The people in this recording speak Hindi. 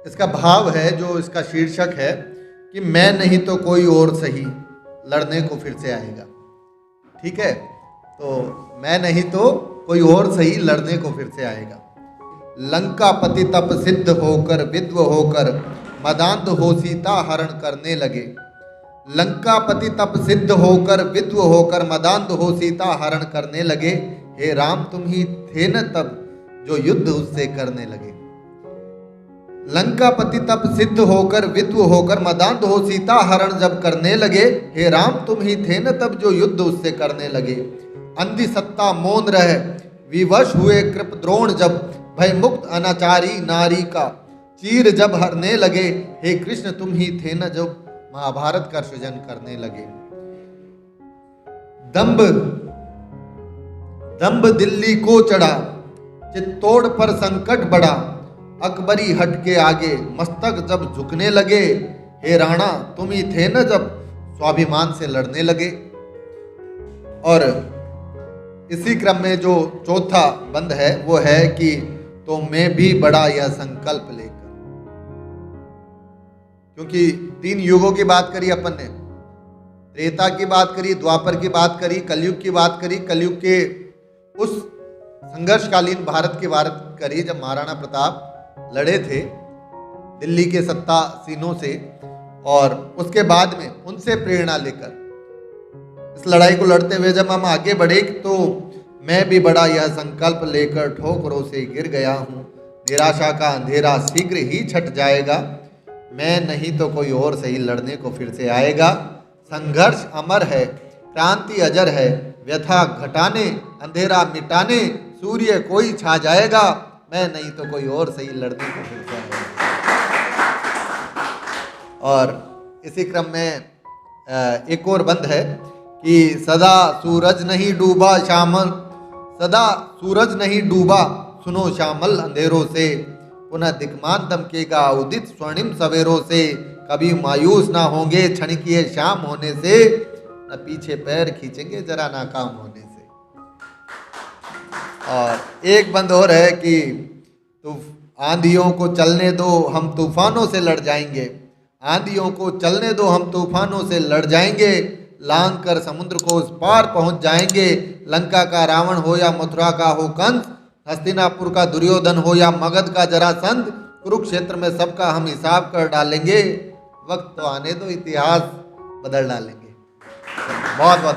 इसका भाव है, जो इसका शीर्षक है कि मैं नहीं तो कोई और सही लड़ने को फिर से आएगा। ठीक है, तो मैं नहीं तो कोई और सही लड़ने को फिर से आएगा। लंका पति तप सिद्ध होकर विद्व होकर मदांध हो सीता हरण करने लगे। लंका पति तप सिद्ध होकर विद्व होकर मदांध हो सीता हरण करने लगे। हे राम तुम ही थे न तब जो युद्ध उससे करने लगे। लंका पति तप सिद्ध होकर विद्व होकर मदांध हो सीता हरण जब करने लगे। हे राम तुम ही थे न तब जो युद्ध उससे करने लगे। अंधी सत्ता मौन रह विवश हुए कृप द्रोण जब भय मुक्त अनाचारी नारी का चीर जब हरने लगे। हे कृष्ण तुम ही थे न जो महाभारत का सृजन करने लगे। दंभ दंभ दिल्ली को चढ़ा चित्तौड़ पर संकट बढ़ा। अकबरी हट के आगे मस्तक जब झुकने लगे। हे राणा तुम ही थे न जब स्वाभिमान से लड़ने लगे। और इसी क्रम में जो चौथा बंद है वो है कि तो मैं भी बड़ा यह संकल्प लेकर। क्योंकि 3 युगों की बात करी अपन ने, त्रेता की बात करी, द्वापर की बात करी, कलयुग की बात करी। कलयुग के उस संघर्षकालीन भारत की बात करी जब महाराणा प्रताप लड़े थे दिल्ली के सत्तासीनों से, और उसके बाद में उनसे प्रेरणा लेकर इस लड़ाई को लड़ते हुए जब हम आगे बढ़े तो मैं भी बड़ा यह संकल्प लेकर ठोकरों से गिर गया हूँ। निराशा का अंधेरा शीघ्र ही छट जाएगा। मैं नहीं तो कोई और सही लड़ने को फिर से आएगा। संघर्ष अमर है, क्रांति अजर है, व्यथा घटाने अंधेरा मिटाने सूर्य कोई छा जाएगा। मैं नहीं तो कोई और सही लड़ने को फिर से आएगा। और इसी क्रम में एक और बंद है कि सदा सूरज नहीं डूबा श्यामल, सदा सूरज नहीं डूबा सुनो श्यामल अंधेरों से। पुनः दिक्मान दमकेगा उदित स्वर्णिम सवेरों से। कभी मायूस ना होंगे क्षणिकीय शाम होने से, न पीछे पैर खींचेंगे जरा नाकाम होने से। और एक बंद और है कि आंधियों को चलने दो हम तूफानों से लड़ जाएंगे। आंधियों को चलने दो हम तूफानों से लड़ जाएंगे। लांग कर समुद्र को उस पार पहुंच जाएंगे। लंका का रावण हो या मथुरा का हो कंस, हस्तिनापुर का दुर्योधन हो या मगध का जरासंध, कुरुक्षेत्र में सबका हम हिसाब कर डालेंगे। वक्त तो आने दो इतिहास बदल डालेंगे। बहुत बहुत